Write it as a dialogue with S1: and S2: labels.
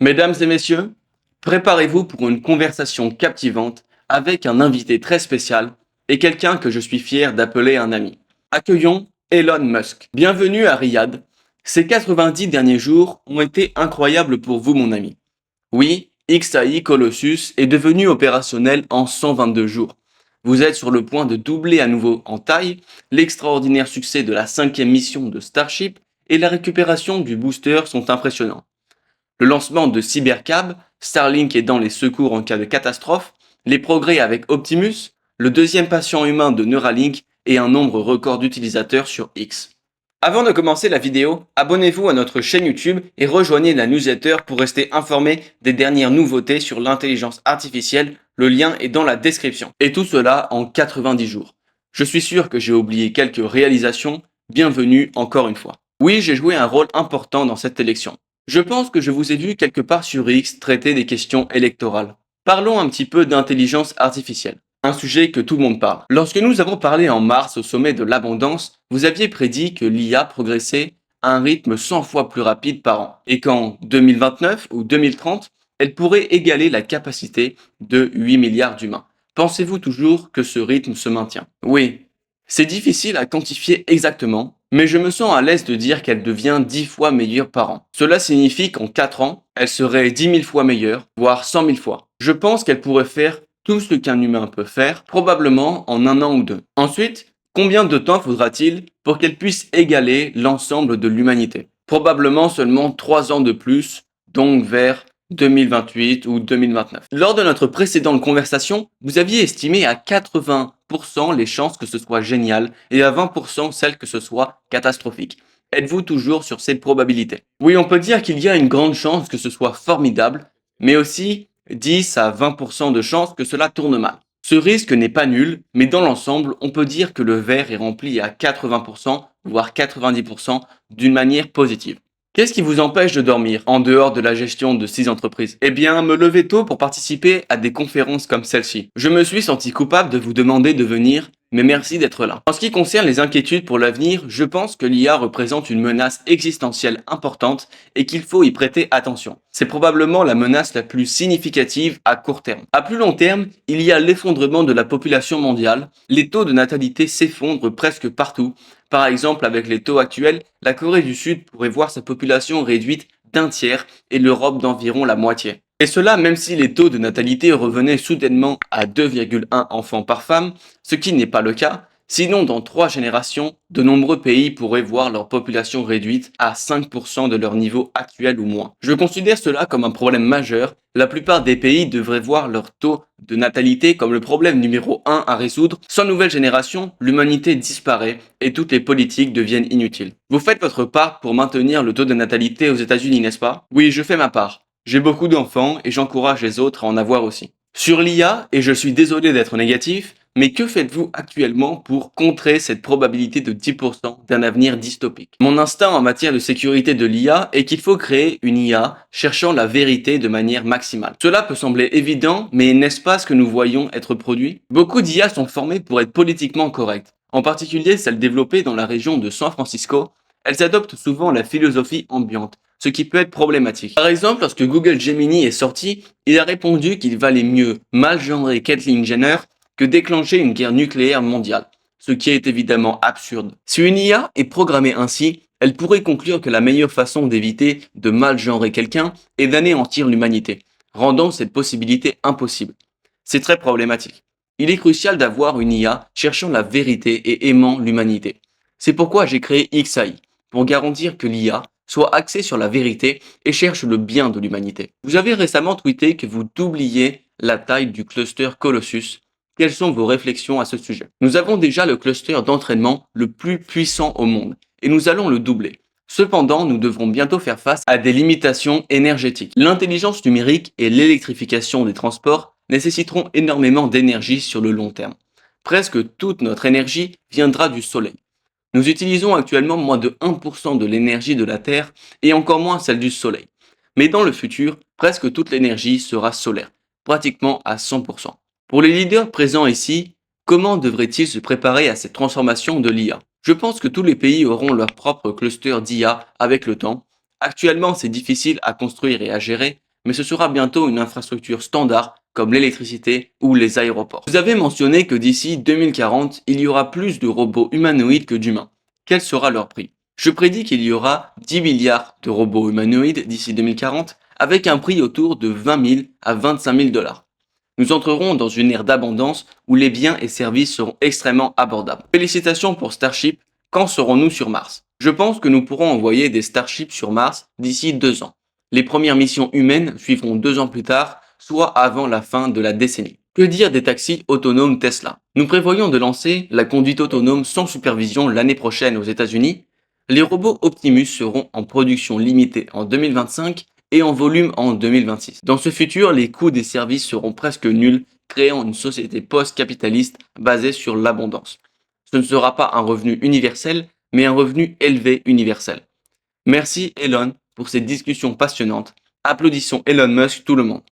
S1: Mesdames et messieurs, préparez-vous pour une conversation captivante avec un invité très spécial et quelqu'un que je suis fier d'appeler un ami. Accueillons Elon Musk. Bienvenue à Riyad. Ces 90 derniers jours ont été incroyables pour vous, mon ami. Oui, XAI Colossus est devenu opérationnel en 122 jours. Vous êtes sur le point de doubler à nouveau en taille, l'extraordinaire succès de la 5e mission de Starship et la récupération du booster sont impressionnants. Le lancement de Cybercab, Starlink aidant les secours en cas de catastrophe, les progrès avec Optimus, le deuxième patient humain de Neuralink et un nombre record d'utilisateurs sur X. Avant de commencer la vidéo, abonnez-vous à notre chaîne YouTube et rejoignez la newsletter pour rester informé des dernières nouveautés sur l'intelligence artificielle. Le lien est dans la description. Et tout cela en 90 jours. Je suis sûr que j'ai oublié quelques réalisations. Bienvenue encore une fois. Oui, j'ai joué un rôle important dans cette élection. Je pense que je vous ai vu quelque part sur X traiter des questions électorales. Parlons un petit peu d'intelligence artificielle. Un sujet que tout le monde parle. Lorsque nous avons parlé en mars au sommet de l'abondance, vous aviez prédit que l'IA progressait à un rythme 100 fois plus rapide par an et qu'en 2029 ou 2030, elle pourrait égaler la capacité de 8 milliards d'humains. Pensez-vous toujours que ce rythme se maintient? Oui, c'est difficile à quantifier exactement, mais je me sens à l'aise de dire qu'elle devient 10 fois meilleure par an. Cela signifie qu'en 4 ans, elle serait 10 000 fois meilleure, voire 100 000 fois. Je pense qu'elle pourrait faire tout ce qu'un humain peut faire, probablement en un an ou deux. Ensuite, combien de temps faudra-t-il pour qu'elle puisse égaler l'ensemble de l'humanité? Probablement seulement 3 ans de plus, donc vers 2028 ou 2029. Lors de notre précédente conversation, vous aviez estimé à 80% les chances que ce soit génial et à 20% celles que ce soit catastrophique. Êtes-vous toujours sur cette probabilité? Oui, on peut dire qu'il y a une grande chance que ce soit formidable, mais aussi 10 à 20% de chances que cela tourne mal. Ce risque n'est pas nul, mais dans l'ensemble, on peut dire que le verre est rempli à 80%, voire 90% d'une manière positive. Qu'est-ce qui vous empêche de dormir en dehors de la gestion de 6 entreprises? Eh bien, me lever tôt pour participer à des conférences comme celle-ci. Je me suis senti coupable de vous demander de venir, mais merci d'être là. En ce qui concerne les inquiétudes pour l'avenir, je pense que l'IA représente une menace existentielle importante et qu'il faut y prêter attention. C'est probablement la menace la plus significative à court terme. À plus long terme, il y a l'effondrement de la population mondiale. Les taux de natalité s'effondrent presque partout. Par exemple, avec les taux actuels, la Corée du Sud pourrait voir sa population réduite d'un tiers et l'Europe d'environ la moitié. Et cela même si les taux de natalité revenaient soudainement à 2,1 enfants par femme, ce qui n'est pas le cas. Sinon, dans 3 générations, de nombreux pays pourraient voir leur population réduite à 5% de leur niveau actuel ou moins. Je considère cela comme un problème majeur. La plupart des pays devraient voir leur taux de natalité comme le problème numéro 1 à résoudre. Sans nouvelle génération, l'humanité disparaît et toutes les politiques deviennent inutiles. Vous faites votre part pour maintenir le taux de natalité aux États-Unis, n'est-ce pas? Oui, je fais ma part. J'ai beaucoup d'enfants et j'encourage les autres à en avoir aussi. Sur l'IA, et je suis désolé d'être négatif, mais que faites-vous actuellement pour contrer cette probabilité de 10% d'un avenir dystopique? Mon instinct en matière de sécurité de l'IA est qu'il faut créer une IA cherchant la vérité de manière maximale. Cela peut sembler évident, mais n'est-ce pas ce que nous voyons être produit? Beaucoup d'IA sont formées pour être politiquement correctes, en particulier celles développées dans la région de San Francisco. Elles adoptent souvent la philosophie ambiante, ce qui peut être problématique. Par exemple, lorsque Google Gemini est sorti, il a répondu qu'il valait mieux mal genrer Caitlyn Jenner que déclencher une guerre nucléaire mondiale, ce qui est évidemment absurde. Si une IA est programmée ainsi, elle pourrait conclure que la meilleure façon d'éviter de mal genrer quelqu'un est d'anéantir l'humanité, rendant cette possibilité impossible. C'est très problématique. Il est crucial d'avoir une IA cherchant la vérité et aimant l'humanité. C'est pourquoi j'ai créé XAI, pour garantir que l'IA soit axée sur la vérité et cherche le bien de l'humanité. Vous avez récemment tweeté que vous doubliez la taille du cluster Colossus. Quelles sont vos réflexions à ce sujet? Nous avons déjà le cluster d'entraînement le plus puissant au monde et nous allons le doubler. Cependant, nous devrons bientôt faire face à des limitations énergétiques. L'intelligence numérique et l'électrification des transports nécessiteront énormément d'énergie sur le long terme. Presque toute notre énergie viendra du soleil. Nous utilisons actuellement moins de 1% de l'énergie de la Terre et encore moins celle du soleil. Mais dans le futur, presque toute l'énergie sera solaire, pratiquement à 100%. Pour les leaders présents ici, comment devraient-ils se préparer à cette transformation de l'IA? Je pense que tous les pays auront leur propre cluster d'IA avec le temps. Actuellement, c'est difficile à construire et à gérer, mais ce sera bientôt une infrastructure standard comme l'électricité ou les aéroports. Vous avez mentionné que d'ici 2040, il y aura plus de robots humanoïdes que d'humains. Quel sera leur prix? Je prédis qu'il y aura 10 milliards de robots humanoïdes d'ici 2040 avec un prix autour de 20 000 à 25 000 dollars. Nous entrerons dans une ère d'abondance où les biens et services seront extrêmement abordables. Félicitations pour Starship, quand serons-nous sur Mars? Je pense que nous pourrons envoyer des Starships sur Mars d'ici 2 ans. Les premières missions humaines suivront 2 ans plus tard, soit avant la fin de la décennie. Que dire des taxis autonomes Tesla? Nous prévoyons de lancer la conduite autonome sans supervision l'année prochaine aux États-Unis. Les robots Optimus seront en production limitée en 2025 et en volume en 2026. Dans ce futur, les coûts des services seront presque nuls, créant une société post-capitaliste basée sur l'abondance. Ce ne sera pas un revenu universel, mais un revenu élevé universel. Merci Elon pour cette discussion passionnante. Applaudissons Elon Musk tout le monde.